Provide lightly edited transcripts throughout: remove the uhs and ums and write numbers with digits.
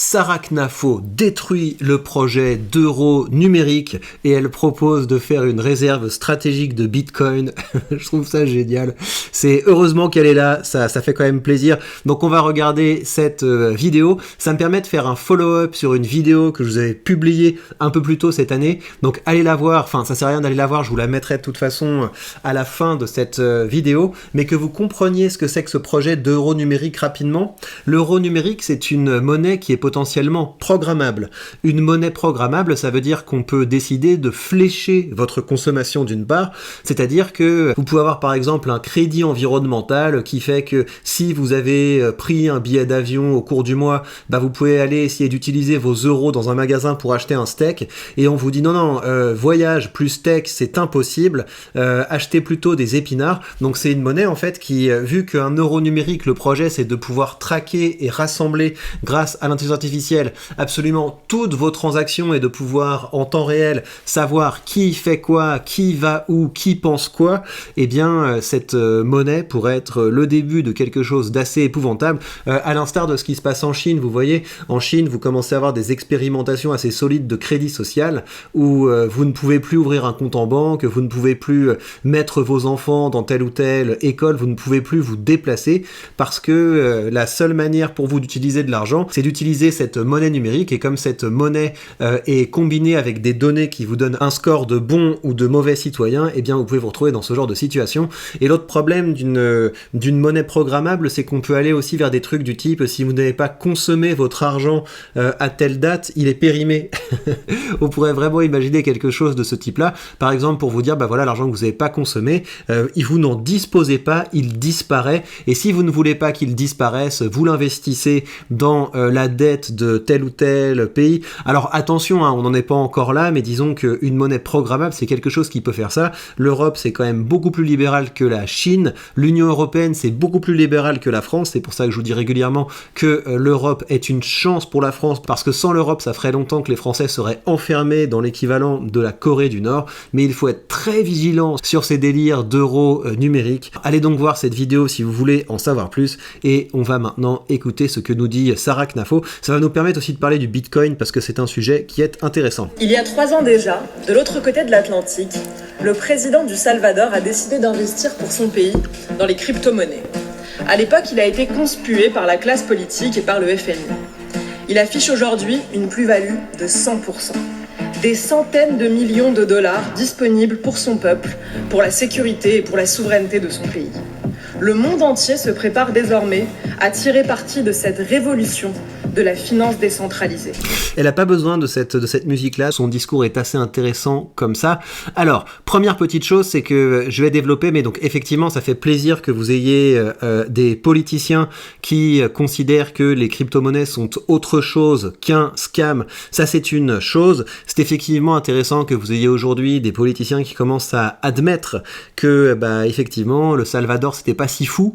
Sarah Knafo détruit le projet d'euro numérique et elle propose de faire une réserve stratégique de Bitcoin. Je trouve ça génial. C'est heureusement qu'elle est là, ça fait quand même plaisir. Donc on va regarder cette vidéo. Ça me permet de faire un follow-up sur une vidéo que je vous avais publiée un peu plus tôt cette année. Donc allez la voir, enfin ça sert à rien d'aller la voir, je vous la mettrai de toute façon à la fin de cette vidéo, mais que vous compreniez ce que c'est que ce projet d'euro numérique rapidement. L'euro numérique, c'est une monnaie qui est potentiellement programmable. Une monnaie programmable, ça veut dire qu'on peut décider de flécher votre consommation d'une part, c'est-à-dire que vous pouvez avoir par exemple un crédit environnemental qui fait que si vous avez pris un billet d'avion au cours du mois, bah vous pouvez aller essayer d'utiliser vos euros dans un magasin pour acheter un steak, et on vous dit non, voyage plus steak c'est impossible, achetez plutôt des épinards. Donc c'est une monnaie en fait qui, vu qu'un euro numérique, le projet c'est de pouvoir traquer et rassembler grâce à l'intelligence artificielle absolument toutes vos transactions et de pouvoir en temps réel savoir qui fait quoi, qui va où, qui pense quoi, et bien cette monnaie pourrait être le début de quelque chose d'assez épouvantable, à l'instar de ce qui se passe en Chine. Vous voyez, en Chine vous commencez à avoir des expérimentations assez solides de crédit social où vous ne pouvez plus ouvrir un compte en banque, vous ne pouvez plus mettre vos enfants dans telle ou telle école, vous ne pouvez plus vous déplacer parce que la seule manière pour vous d'utiliser de l'argent, c'est d'utiliser cette monnaie numérique, et comme cette monnaie est combinée avec des données qui vous donnent un score de bon ou de mauvais citoyen, eh bien vous pouvez vous retrouver dans ce genre de situation. Et l'autre problème d'une monnaie programmable, c'est qu'on peut aller aussi vers des trucs du type, si vous n'avez pas consommé votre argent à telle date, il est périmé. On pourrait vraiment imaginer quelque chose de ce type-là, par exemple pour vous dire, bah voilà, l'argent que vous n'avez pas consommé, vous n'en disposez pas, il disparaît, et si vous ne voulez pas qu'il disparaisse, vous l'investissez dans la dette de tel ou tel pays. Alors attention, on n'en est pas encore là, mais disons qu'une monnaie programmable, c'est quelque chose qui peut faire ça. L'Europe, c'est quand même beaucoup plus libéral que la Chine. L'Union européenne, c'est beaucoup plus libéral que la France. C'est pour ça que je vous dis régulièrement que l'Europe est une chance pour la France, parce que sans l'Europe, ça ferait longtemps que les Français seraient enfermés dans l'équivalent de la Corée du Nord. Mais il faut être très vigilant sur ces délires d'euros numériques. Allez donc voir cette vidéo si vous voulez en savoir plus, et on va maintenant écouter ce que nous dit Sarah Knafo. Ça va nous permettre aussi de parler du Bitcoin parce que c'est un sujet qui est intéressant. Il y a 3 ans déjà, de l'autre côté de l'Atlantique, le président du Salvador a décidé d'investir pour son pays dans les crypto-monnaies. À l'époque, il a été conspué par la classe politique et par le FMI. Il affiche aujourd'hui une plus-value de 100%. Des centaines de millions de dollars disponibles pour son peuple, pour la sécurité et pour la souveraineté de son pays. Le monde entier se prépare désormais à tirer parti de cette révolution de la finance décentralisée. Elle n'a pas besoin de cette musique-là, son discours est assez intéressant comme ça. Alors, première petite chose, c'est que je vais développer, mais donc effectivement, ça fait plaisir que vous ayez des politiciens qui considèrent que les crypto-monnaies sont autre chose qu'un scam. Ça, c'est une chose. C'est effectivement intéressant que vous ayez aujourd'hui des politiciens qui commencent à admettre que, effectivement, le Salvador, c'était pas si fou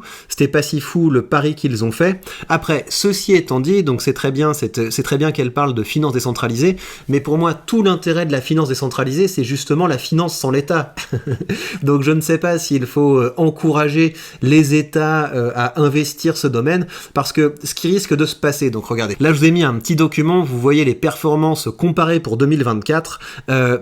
le pari qu'ils ont fait. Après, ceci étant dit, donc c'est très bien qu'elle parle de finance décentralisée, mais pour moi, tout l'intérêt de la finance décentralisée, c'est justement la finance sans l'État. Donc je ne sais pas s'il faut encourager les États à investir ce domaine, parce que ce qui risque de se passer, donc regardez, là je vous ai mis un petit document, vous voyez les performances comparées pour 2024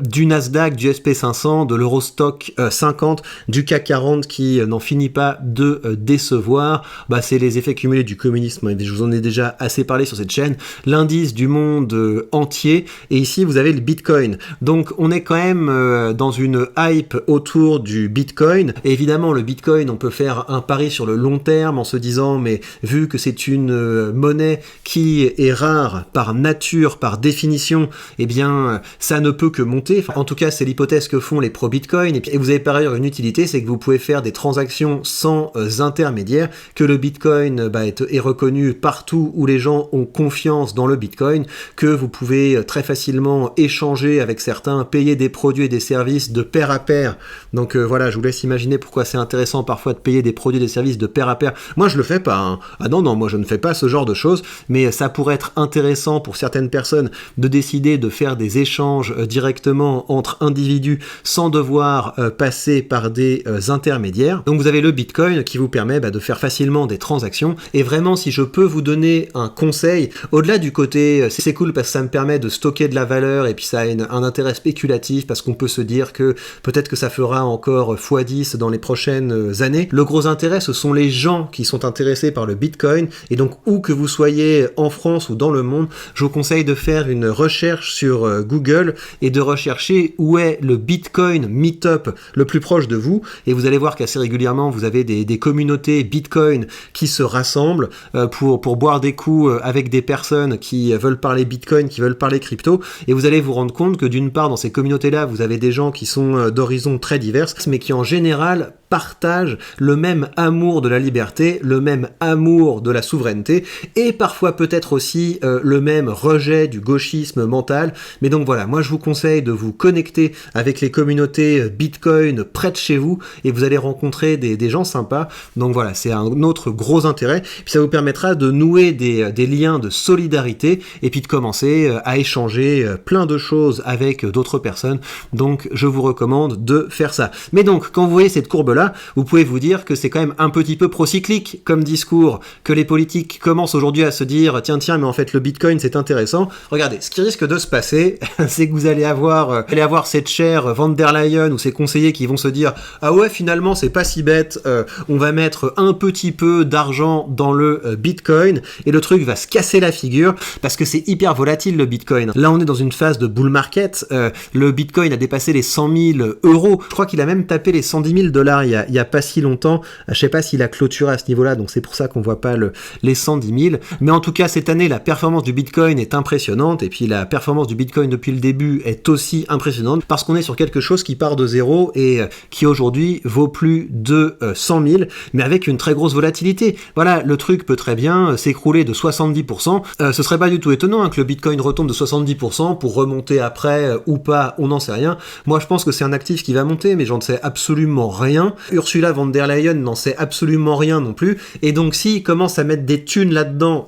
du Nasdaq, du SP500, de l'Eurostock 50, du CAC 40 qui n'en finit pas de décevoir. C'est les effets cumulés du communisme, je vous en ai déjà assez parlé sur cette chaîne, l'indice du monde entier, et ici vous avez le Bitcoin. Donc on est quand même dans une hype autour du Bitcoin, et évidemment le Bitcoin, on peut faire un pari sur le long terme en se disant, mais vu que c'est une monnaie qui est rare par nature, par définition, eh bien ça ne peut que monter. En tout cas c'est l'hypothèse que font les pro-Bitcoin, et vous avez par ailleurs une utilité, c'est que vous pouvez faire des transactions sans intermédiaire, que le Bitcoin est reconnu partout où les gens ont confiance dans le Bitcoin, que vous pouvez très facilement échanger avec certains, payer des produits et des services de pair à pair. Donc voilà, je vous laisse imaginer pourquoi c'est intéressant parfois de payer des produits et des services de pair à pair. Moi je le fais pas, hein. Ah non, moi je ne fais pas ce genre de choses, mais ça pourrait être intéressant pour certaines personnes de décider de faire des échanges directement entre individus sans devoir passer par des intermédiaires. Donc vous avez le Bitcoin qui vous permet de faire facilement des transactions, et vraiment si je peux vous donner un conseil, conseille, au-delà du côté c'est cool parce que ça me permet de stocker de la valeur et puis ça a un intérêt spéculatif parce qu'on peut se dire que peut-être que ça fera encore x10 dans les prochaines années. Le gros intérêt, ce sont les gens qui sont intéressés par le Bitcoin, et donc où que vous soyez en France ou dans le monde, je vous conseille de faire une recherche sur Google et de rechercher où est le Bitcoin Meetup le plus proche de vous, et vous allez voir qu'assez régulièrement vous avez des communautés Bitcoin qui se rassemblent pour boire des coups avec des personnes qui veulent parler Bitcoin, qui veulent parler crypto, et vous allez vous rendre compte que d'une part dans ces communautés-là vous avez des gens qui sont d'horizons très divers, mais qui en général partagent le même amour de la liberté, le même amour de la souveraineté, et parfois peut-être aussi le même rejet du gauchisme mental. Mais donc voilà, moi je vous conseille de vous connecter avec les communautés Bitcoin près de chez vous, et vous allez rencontrer des gens sympas. Donc voilà, c'est un autre gros intérêt, puis ça vous permettra de nouer des liens de solidarité, et puis de commencer à échanger plein de choses avec d'autres personnes. Donc je vous recommande de faire ça. Mais donc, quand vous voyez cette courbe-là, vous pouvez vous dire que c'est quand même un petit peu procyclique comme discours, que les politiques commencent aujourd'hui à se dire tiens, mais en fait le Bitcoin c'est intéressant. Regardez, ce qui risque de se passer, c'est que vous allez avoir cette chère von der Leyen ou ses conseillers qui vont se dire ah ouais, finalement c'est pas si bête, on va mettre un petit peu d'argent dans le Bitcoin, et le truc va se casser la figure parce que c'est hyper volatile le Bitcoin. Là on est dans une phase de bull market, le Bitcoin a dépassé les 100 000 euros, je crois qu'il a même tapé les 110 000 dollars il y a pas si longtemps. Je sais pas s'il a clôturé à ce niveau-là, donc c'est pour ça qu'on voit pas les 110 000. Mais en tout cas, cette année, la performance du Bitcoin est impressionnante, et puis la performance du Bitcoin depuis le début est aussi impressionnante, parce qu'on est sur quelque chose qui part de zéro et qui aujourd'hui vaut plus de 100 000, mais avec une très grosse volatilité. Voilà, le truc peut très bien s'écrouler de 70%. Ce serait pas du tout étonnant que le Bitcoin retombe de 70% pour remonter après ou pas, on n'en sait rien. Moi, je pense que c'est un actif qui va monter, mais j'en sais absolument rien. Ursula von der Leyen n'en sait absolument rien non plus, et donc s'ils commencent à mettre des thunes là-dedans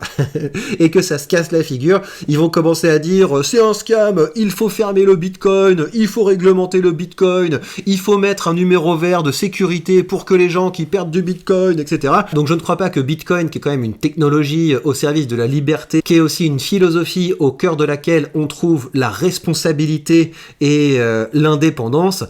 et que ça se casse la figure, ils vont commencer à dire c'est un scam, il faut fermer le Bitcoin, il faut réglementer le Bitcoin, il faut mettre un numéro vert de sécurité pour que les gens qui perdent du Bitcoin, etc. Donc je ne crois pas que Bitcoin, qui est quand même une technologie au service de la liberté, qui est aussi une philosophie au cœur de laquelle on trouve la responsabilité et l'indépendance,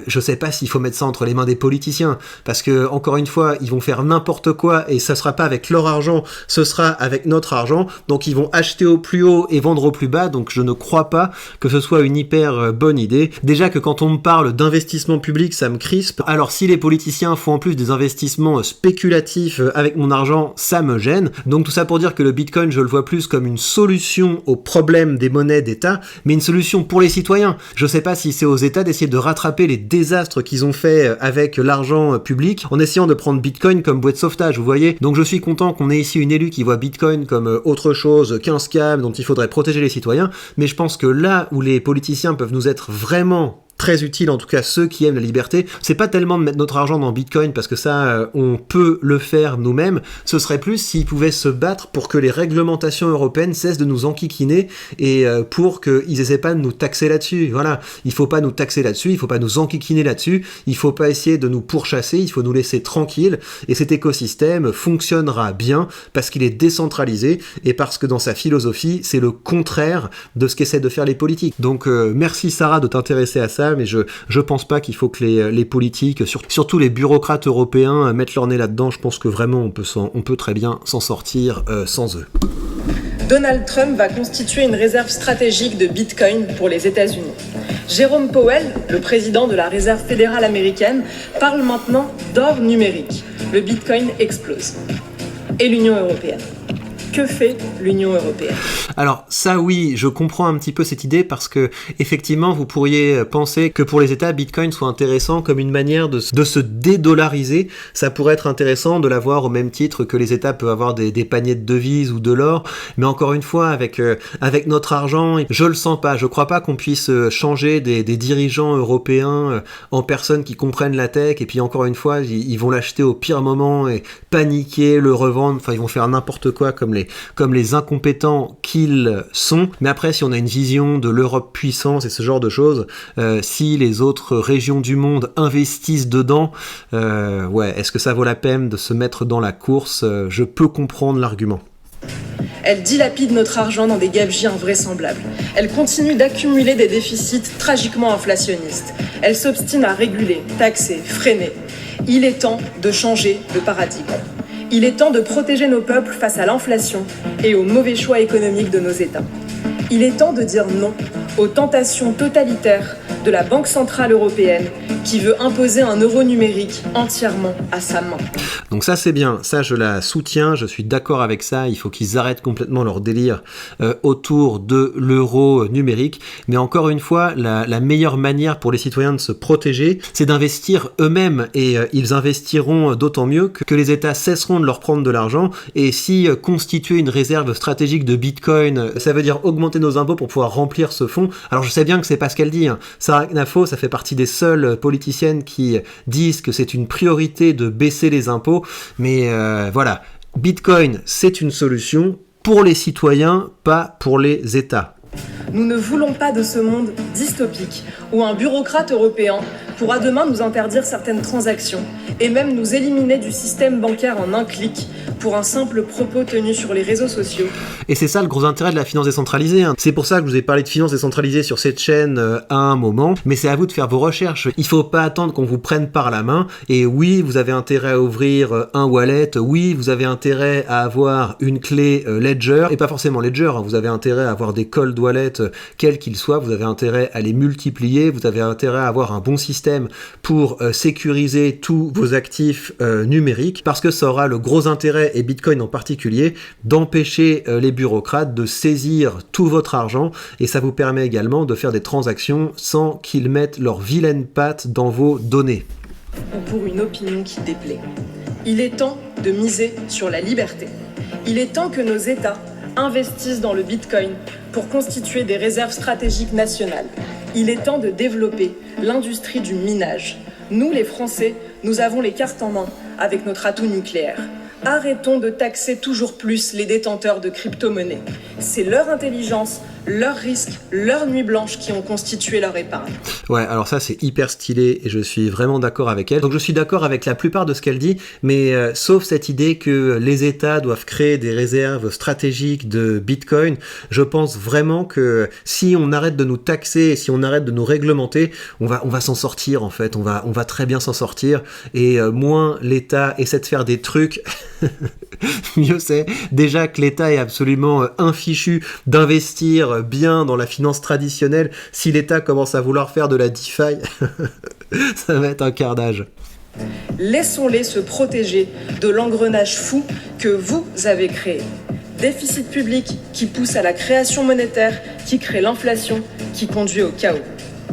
je sais pas s'il faut mettre ça entre les mains des politiciens, parce que encore une fois ils vont faire n'importe quoi, et ça sera pas avec leur argent, ce sera avec notre argent, donc ils vont acheter au plus haut et vendre au plus bas. Donc je ne crois pas que ce soit une hyper bonne idée. Déjà que quand on me parle d'investissement public, ça me crispe, alors si les politiciens font en plus des investissements spéculatifs avec mon argent, ça me gêne. Donc tout ça pour dire que le Bitcoin, je le vois plus comme une solution au problème des monnaies d'État, mais une solution pour les citoyens. Je sais pas si c'est aux États d'essayer de rattraper les désastres qu'ils ont fait avec l'argent public en essayant de prendre Bitcoin comme bouée de sauvetage, vous voyez. Donc je suis content qu'on ait ici une élue qui voit Bitcoin comme autre chose qu'un scam dont il faudrait protéger les citoyens, mais je pense que là où les politiciens peuvent nous être vraiment très utile, en tout cas ceux qui aiment la liberté, c'est pas tellement de mettre notre argent dans Bitcoin, parce que ça, on peut le faire nous-mêmes. Ce serait plus s'ils pouvaient se battre pour que les réglementations européennes cessent de nous enquiquiner, et pour qu'ils essaient pas de nous taxer là-dessus. Voilà, il faut pas nous taxer là-dessus, il faut pas nous enquiquiner là-dessus, il faut pas essayer de nous pourchasser, il faut nous laisser tranquilles, et cet écosystème fonctionnera bien parce qu'il est décentralisé, et parce que dans sa philosophie, c'est le contraire de ce qu'essaient de faire les politiques. Donc merci Sarah de t'intéresser à ça, mais je pense pas qu'il faut que les politiques, surtout les bureaucrates européens, mettent leur nez là-dedans. Je pense que vraiment on peut très bien s'en sortir sans eux. Donald Trump va constituer une réserve stratégique de Bitcoin pour les États-Unis. Jérôme Powell, le président de la Réserve fédérale américaine, parle maintenant d'or numérique. Le Bitcoin explose. Et l'Union européenne. Que fait l'Union européenne ? Alors ça oui, je comprends un petit peu cette idée, parce que effectivement vous pourriez penser que pour les États, Bitcoin soit intéressant comme une manière de se dédollariser. Ça pourrait être intéressant de l'avoir au même titre que les États peuvent avoir des paniers de devises ou de l'or, mais encore une fois avec notre argent, je le sens pas. Je crois pas qu'on puisse changer des dirigeants européens en personnes qui comprennent la tech, et puis encore une fois ils vont l'acheter au pire moment et paniquer, le revendre, enfin ils vont faire n'importe quoi comme les incompétents qu'ils sont. Mais après, si on a une vision de l'Europe puissance et ce genre de choses, si les autres régions du monde investissent dedans, est-ce que ça vaut la peine de se mettre dans la course ? Je peux comprendre l'argument. Elle dilapide notre argent dans des gabegies invraisemblables. Elle continue d'accumuler des déficits tragiquement inflationnistes. Elle s'obstine à réguler, taxer, freiner. Il est temps de changer de paradigme. Il est temps de protéger nos peuples face à l'inflation et aux mauvais choix économiques de nos États. Il est temps de dire non aux tentations totalitaires de la Banque Centrale Européenne qui veut imposer un euro numérique entièrement à sa main. Donc ça c'est bien, ça je la soutiens, je suis d'accord avec ça, il faut qu'ils arrêtent complètement leur délire autour de l'euro numérique, mais encore une fois, la meilleure manière pour les citoyens de se protéger, c'est d'investir eux-mêmes, et ils investiront d'autant mieux que les États cesseront de leur prendre de l'argent, et si constituer une réserve stratégique de Bitcoin, ça veut dire augmenter nos impôts pour pouvoir remplir ce fonds. Alors je sais bien que c'est pas ce qu'elle dit, hein. Sarah Knafo, ça fait partie des seules politiciennes qui disent que c'est une priorité de baisser les impôts, mais voilà, Bitcoin c'est une solution pour les citoyens, pas pour les États. Nous ne voulons pas de ce monde dystopique où un bureaucrate européen pourra demain nous interdire certaines transactions et même nous éliminer du système bancaire en un clic pour un simple propos tenu sur les réseaux sociaux. Et c'est ça le gros intérêt de la finance décentralisée, hein. C'est pour ça que je vous ai parlé de finance décentralisée sur cette chaîne à un moment, mais c'est à vous de faire vos recherches. Il faut pas attendre qu'on vous prenne par la main, et oui, vous avez intérêt à ouvrir un wallet, oui, vous avez intérêt à avoir une clé Ledger, et pas forcément Ledger, hein. Vous avez intérêt à avoir des cold wallets, quels qu'ils soient, vous avez intérêt à les multiplier, vous avez intérêt à avoir un bon système pour sécuriser tous vos actifs numériques, parce que ça aura le gros intérêt, et Bitcoin en particulier, d'empêcher les bureaucrates de saisir tout votre argent, et ça vous permet également de faire des transactions sans qu'ils mettent leurs vilaines pattes dans vos données. Ou pour une opinion qui déplaît. Il est temps de miser sur la liberté. Il est temps que nos États investissent dans le Bitcoin pour constituer des réserves stratégiques nationales. Il est temps de développer l'industrie du minage. Nous, les Français, nous avons les cartes en main avec notre atout nucléaire. Arrêtons de taxer toujours plus les détenteurs de crypto-monnaies. C'est leur intelligence, leurs risques, leur nuit blanche qui ont constitué leur épargne. Ouais, alors ça c'est hyper stylé et je suis vraiment d'accord avec elle. Donc je suis d'accord avec la plupart de ce qu'elle dit, mais sauf cette idée que les États doivent créer des réserves stratégiques de Bitcoin, je pense vraiment que si on arrête de nous taxer, si on arrête de nous réglementer, on va s'en sortir en fait, on va très bien s'en sortir, et moins l'État essaie de faire des trucs, mieux c'est. Déjà que l'État est absolument infichu d'investir bien dans la finance traditionnelle, si l'État commence à vouloir faire de la DeFi, ça va être un carnage. Laissons-les se protéger de l'engrenage fou que vous avez créé. Déficit public qui pousse à la création monétaire, qui crée l'inflation, qui conduit au chaos.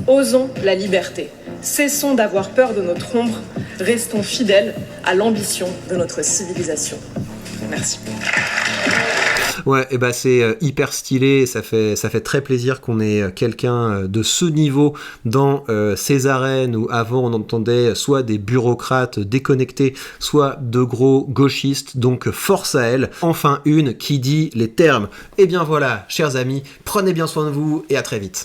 Osons la liberté. Cessons d'avoir peur de notre ombre. Restons fidèles à l'ambition de notre civilisation. Merci. Ouais, et bah c'est hyper stylé, ça fait très plaisir qu'on ait quelqu'un de ce niveau dans ces arènes où avant on entendait soit des bureaucrates déconnectés, soit de gros gauchistes, donc force à elle, enfin une qui dit les termes. Et bien voilà, chers amis, prenez bien soin de vous et à très vite.